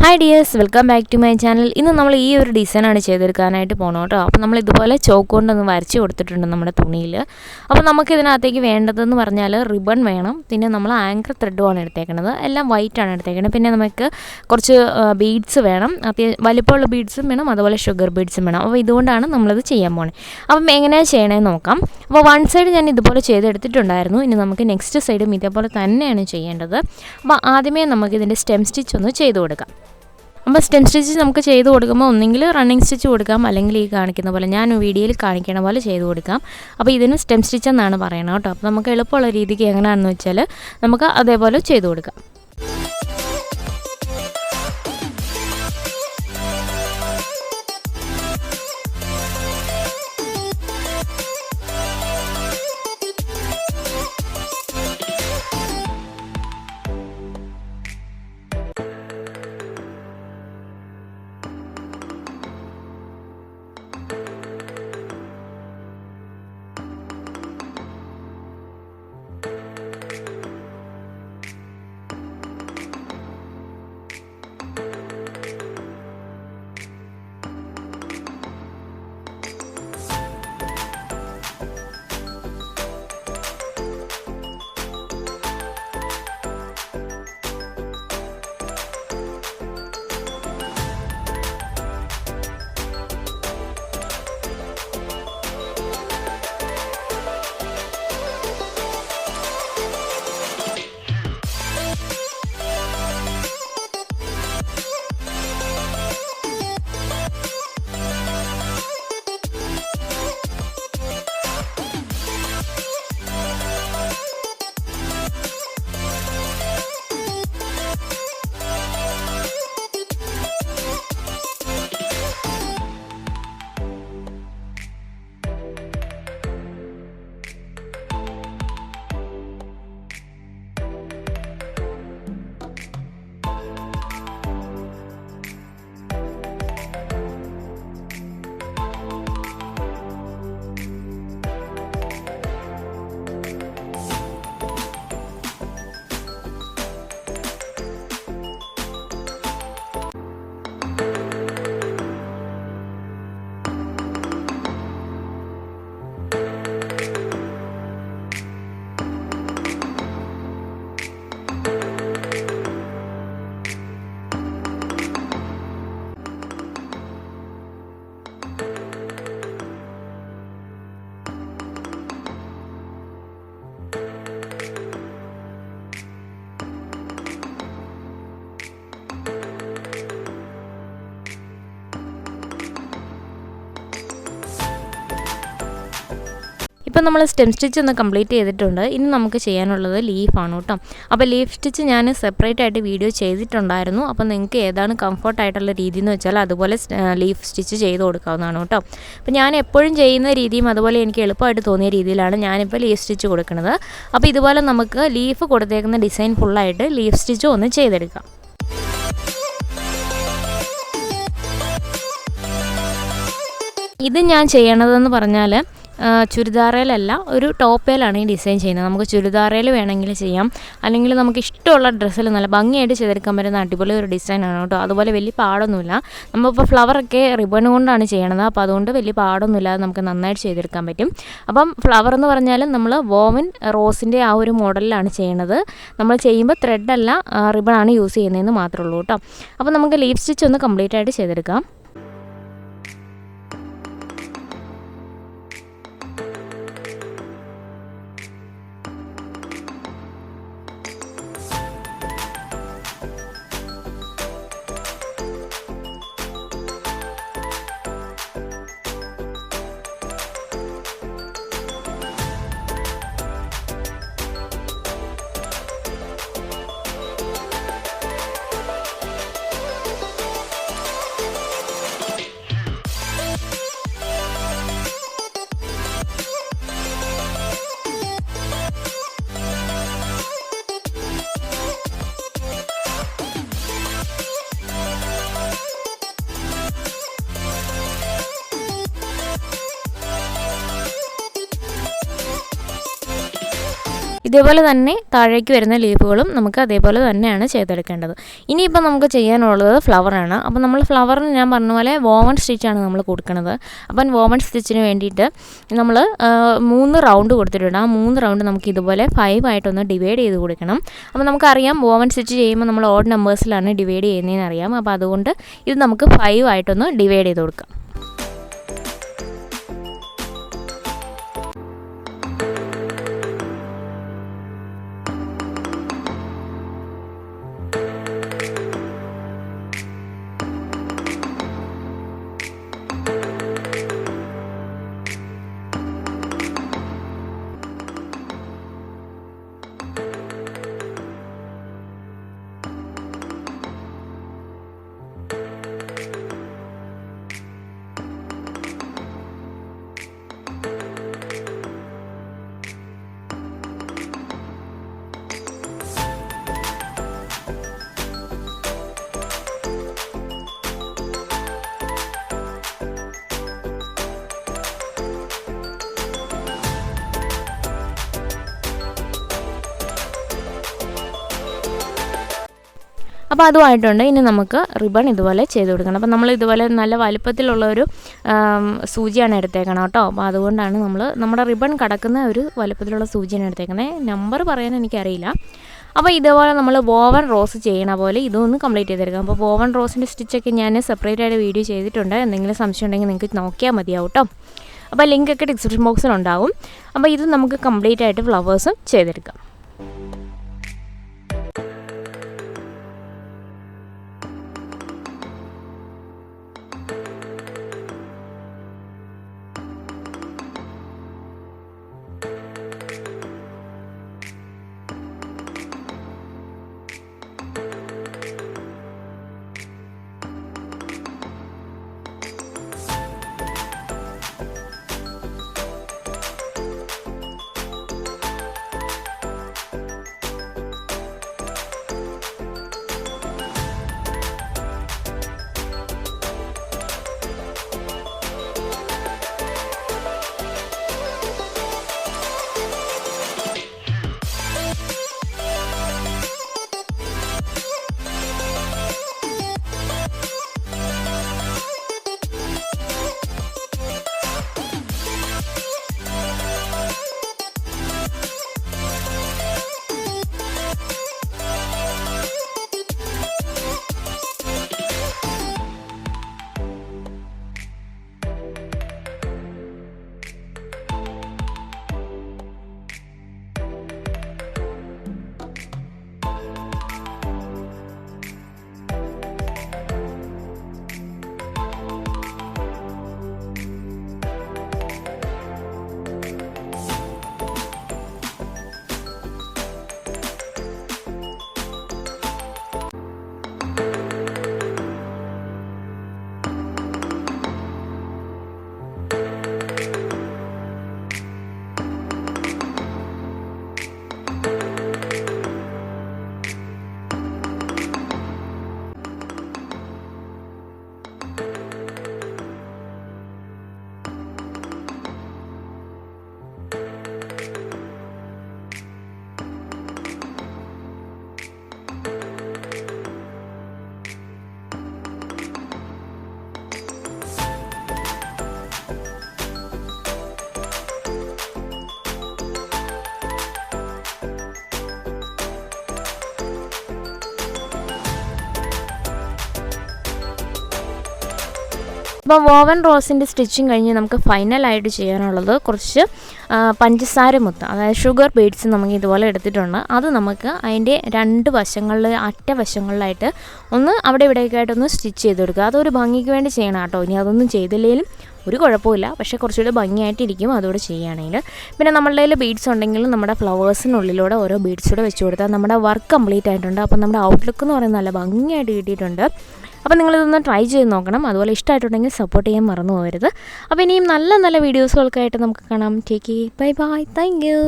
Hi dears, welcome back to my channel. ഇന്ന് നമ്മൾ ഈ ഒരു ഡിസൈനാണ് ചെയ്തെടുക്കാനായിട്ട് പോകണം കേട്ടോ. അപ്പോൾ നമ്മൾ ഇതുപോലെ ചോക്ക് കൊണ്ടൊന്ന് വരച്ച് കൊടുത്തിട്ടുണ്ട് നമ്മുടെ തുണിയിൽ. അപ്പോൾ നമുക്ക് ഇതിനകത്തേക്ക് വേണ്ടതെന്ന് പറഞ്ഞാൽ റിബൺ വേണം, പിന്നെ നമ്മൾ ആങ്കർ ത്രെഡുമാണ് എടുത്തേക്കുന്നത്, എല്ലാം വൈറ്റാണ് എടുത്തേക്കുന്നത്. പിന്നെ നമുക്ക് കുറച്ച് ബീഡ്സ് വേണം, വലിപ്പമുള്ള ബീഡ്സും വേണം, അതുപോലെ ഷുഗർ ബീഡ്സും വേണം. അപ്പോൾ ഇതുകൊണ്ടാണ് നമ്മളത് ചെയ്യാൻ പോകുന്നത്. അപ്പം എങ്ങനെയാണ് ചെയ്യണമെന്ന് നോക്കാം. അപ്പോൾ വൺ സൈഡ് ഞാൻ ഇതുപോലെ ചെയ്തെടുത്തിട്ടുണ്ടായിരുന്നു. ഇനി നമുക്ക് നെക്സ്റ്റ് സൈഡും ഇതേപോലെ തന്നെയാണ് ചെയ്യേണ്ടത്. അപ്പോൾ ആദ്യമേ നമുക്ക് ഇതിൻ്റെ സ്റ്റെം സ്റ്റിച്ച് ഒന്ന് ചെയ്ത് കൊടുക്കാം. അപ്പോൾ സ്റ്റെം സ്റ്റിച്ച് നമുക്ക് ചെയ്ത് കൊടുക്കുമ്പോൾ ഒന്നെങ്കിൽ റണ്ണിങ് സ്റ്റിച്ച് കൊടുക്കാം, അല്ലെങ്കിൽ ഈ കാണിക്കുന്ന പോലെ ഞാൻ വീഡിയോയിൽ കാണിക്കണ പോലെ ചെയ്ത് കൊടുക്കാം. അപ്പോൾ ഇതിന് സ്റ്റെം സ്റ്റിച്ച് എന്നാണ് പറയുന്നത് കേട്ടോ. അപ്പോൾ നമുക്ക് എളുപ്പമുള്ള രീതിക്ക് എങ്ങനെയാണെന്ന് വെച്ചാൽ നമുക്ക് അതേപോലെ ചെയ്ത് കൊടുക്കാം. ഇപ്പം നമ്മൾ സ്റ്റെം സ്റ്റിച്ച് ഒന്ന് കംപ്ലീറ്റ് ചെയ്തിട്ടുണ്ട്. ഇനി നമുക്ക് ചെയ്യാനുള്ളത് ലീഫാണ് കേട്ടോ. അപ്പോൾ ലീഫ് സ്റ്റിച്ച് ഞാൻ സെപ്പറേറ്റ് ആയിട്ട് വീഡിയോ ചെയ്തിട്ടുണ്ടായിരുന്നു. അപ്പോൾ നിങ്ങൾക്ക് ഏതാണ് കംഫർട്ടായിട്ടുള്ള രീതി എന്ന് വെച്ചാൽ അതുപോലെ ലീഫ് സ്റ്റിച്ച് ചെയ്ത് കൊടുക്കാവുന്നതാണ് കേട്ടോ. അപ്പോൾ ഞാൻ എപ്പോഴും ചെയ്യുന്ന രീതിയും അതുപോലെ എനിക്ക് എളുപ്പമായിട്ട് തോന്നിയ രീതിയിലാണ് ഞാനിപ്പോൾ ലീഫ് സ്റ്റിച്ച് കൊടുക്കുന്നത്. അപ്പോൾ ഇതുപോലെ നമുക്ക് ലീഫ് കൊടുത്തേക്കുന്ന ഡിസൈൻ ഫുള്ളായിട്ട് ലീഫ് സ്റ്റിച്ച് ഒന്ന് ചെയ്തെടുക്കാം. ഇത് ഞാൻ ചെയ്യണതെന്ന് പറഞ്ഞാൽ ചുരിദാറയിലല്ല, ഒരു ടോപ്പേലാണ് ഈ ഡിസൈൻ ചെയ്യുന്നത്. നമുക്ക് ചുരിദാറയിൽ വേണമെങ്കിൽ ചെയ്യാം, അല്ലെങ്കിൽ നമുക്ക് ഇഷ്ടമുള്ള ഡ്രസ്സിൽ നല്ല ഭംഗിയായിട്ട് ചെയ്തെടുക്കാൻ പറ്റുന്ന അടിപൊളി ഒരു ഡിസൈനാണ് കേട്ടോ. അതുപോലെ വലിയ പാടൊന്നുമില്ല. നമ്മളിപ്പോൾ ഫ്ലവറൊക്കെ റിബൺ കൊണ്ടാണ് ചെയ്യണത്, അപ്പോൾ അതുകൊണ്ട് വലിയ പാടൊന്നുമില്ലാതെ നമുക്ക് നന്നായിട്ട് ചെയ്തെടുക്കാൻ പറ്റും. അപ്പം ഫ്ലവർ എന്ന് പറഞ്ഞാലും നമ്മൾ വോവൻ റോസിൻ്റെ ആ ഒരു മോഡലിലാണ് ചെയ്യണത്. നമ്മൾ ചെയ്യുമ്പോൾ ത്രെഡല്ല റിബണാണ് യൂസ് ചെയ്യുന്നതെന്ന് മാത്രമേ ഉള്ളൂ കേട്ടോ. അപ്പോൾ നമുക്ക് ലീഫ് സ്റ്റിച്ച് ഒന്ന് കംപ്ലീറ്റ് ആയിട്ട് ചെയ്തെടുക്കാം. ഇതേപോലെ തന്നെ താഴേക്ക് വരുന്ന ലീഫുകളും നമുക്ക് അതേപോലെ തന്നെയാണ് ചെയ്തെടുക്കേണ്ടത്. ഇനിയിപ്പോൾ നമുക്ക് ചെയ്യാനുള്ളത് ഫ്ലവറാണ്. അപ്പോൾ നമ്മൾ ഫ്ലവറിന് ഞാൻ പറഞ്ഞ പോലെ വോവൺ സ്റ്റിച്ചാണ് നമ്മൾ കൊടുക്കുന്നത്. അപ്പം വോവൺ സ്റ്റിച്ചിന് വേണ്ടിയിട്ട് നമ്മൾ 3 റൗണ്ട് കൊടുത്തിട്ടുണ്ട്. ആ 3 റൗണ്ട് നമുക്ക് ഇതുപോലെ 5 ആയിട്ടൊന്ന് ഡിവൈഡ് ചെയ്ത് കൊടുക്കണം. അപ്പോൾ നമുക്കറിയാം വോവൺ സ്റ്റിച്ച് ചെയ്യുമ്പോൾ നമ്മൾ ഓഡ് നമ്പേഴ്സിലാണ് ഡിവൈഡ് ചെയ്യുന്നതെന്ന് അറിയാം. അപ്പോൾ അതുകൊണ്ട് ഇത് നമുക്ക് 5 ആയിട്ടൊന്ന് ഡിവൈഡ് ചെയ്ത് കൊടുക്കാം. അപ്പോൾ അതുമായിട്ടുണ്ട്. ഇനി നമുക്ക് റിബൺ ഇതുപോലെ ചെയ്ത് കൊടുക്കണം. അപ്പോൾ നമ്മൾ ഇതുപോലെ നല്ല വലുപ്പത്തിലുള്ളൊരു സൂചിയാണ് എടുത്തേക്കണം കേട്ടോ. അപ്പോൾ അതുകൊണ്ടാണ് നമ്മുടെ റിബൺ കടക്കുന്ന ഒരു വലുപ്പത്തിലുള്ള സൂചിയാണ് എടുത്തേക്കുന്നത്. നമ്പർ പറയാൻ എനിക്കറിയില്ല. അപ്പോൾ ഇതേപോലെ നമ്മൾ വോവൺ റോസ് ചെയ്യണ പോലെ ഇതൊന്ന് കംപ്ലീറ്റ് ചെയ്തെടുക്കാം. അപ്പോൾ വോവൺ റോസിൻ്റെ സ്റ്റിച്ചൊക്കെ ഞാൻ സെപ്പറേറ്റ് ആയിട്ട് വീഡിയോ ചെയ്തിട്ടുണ്ട്. എന്തെങ്കിലും സംശയം ഉണ്ടെങ്കിൽ നിങ്ങൾക്ക് നോക്കിയാൽ മതിയാവും കേട്ടോ. അപ്പോൾ ലിങ്കൊക്കെ ഡിസ്ക്രിപ്ഷൻ ബോക്സിലുണ്ടാവും. അപ്പോൾ ഇത് നമുക്ക് കംപ്ലീറ്റ് ആയിട്ട് ഫ്ലവേഴ്സും ചെയ്തെടുക്കാം. അപ്പോൾ വോവൻ റോസിൻ്റെ സ്റ്റിച്ചിങ് കഴിഞ്ഞ് നമുക്ക് ഫൈനലായിട്ട് ചെയ്യാനുള്ളത് കുറച്ച് പഞ്ചസാര മുത്ത്, അതായത് ഷുഗർ ബീഡ്സ് നമുക്ക് ഇതുപോലെ എടുത്തിട്ടുണ്ട്. അത് നമുക്ക് അതിൻ്റെ രണ്ട് വശങ്ങളിൽ അറ്റവശങ്ങളിലായിട്ട് ഒന്ന് അവിടെ ഇവിടെയൊക്കെയായിട്ടൊന്ന് സ്റ്റിച്ച് ചെയ്ത് കൊടുക്കുക. അതൊരു ഭംഗിക്ക് വേണ്ടി ചെയ്യണം കേട്ടോ. ഇനി അതൊന്നും ചെയ്തില്ലെങ്കിലും ഒരു കുഴപ്പമില്ല, പക്ഷേ കുറച്ചുകൂടി ഭംഗിയായിട്ടിരിക്കും അതോടെ ചെയ്യുകയാണെങ്കിൽ. പിന്നെ നമ്മളുടെ കയ്യിൽ ബീഡ്സ് ഉണ്ടെങ്കിലും നമ്മുടെ ഫ്ലവേഴ്സിനുള്ളിലൂടെ ഓരോ ബീഡ്സൂടെ വെച്ച് കൊടുത്താൽ നമ്മുടെ വർക്ക് കംപ്ലീറ്റ് ആയിട്ടുണ്ട്. അപ്പം നമ്മുടെ ഔട്ട്ലുക്ക് എന്ന് പറയുന്നത് നല്ല ഭംഗിയായിട്ട് കിട്ടിയിട്ടുണ്ട്. അപ്പോൾ നിങ്ങളിതൊന്ന് ട്രൈ ചെയ്ത് നോക്കണം. അതുപോലെ ഇഷ്ടമായിട്ടുണ്ടെങ്കിൽ സപ്പോർട്ട് ചെയ്യാൻ മറന്നു പോകരുത്. അപ്പോൾ ഇനിയും നല്ല നല്ല വീഡിയോസുകൾക്കായിട്ട് നമുക്ക് കാണാം. Take care, bye bye, thank you.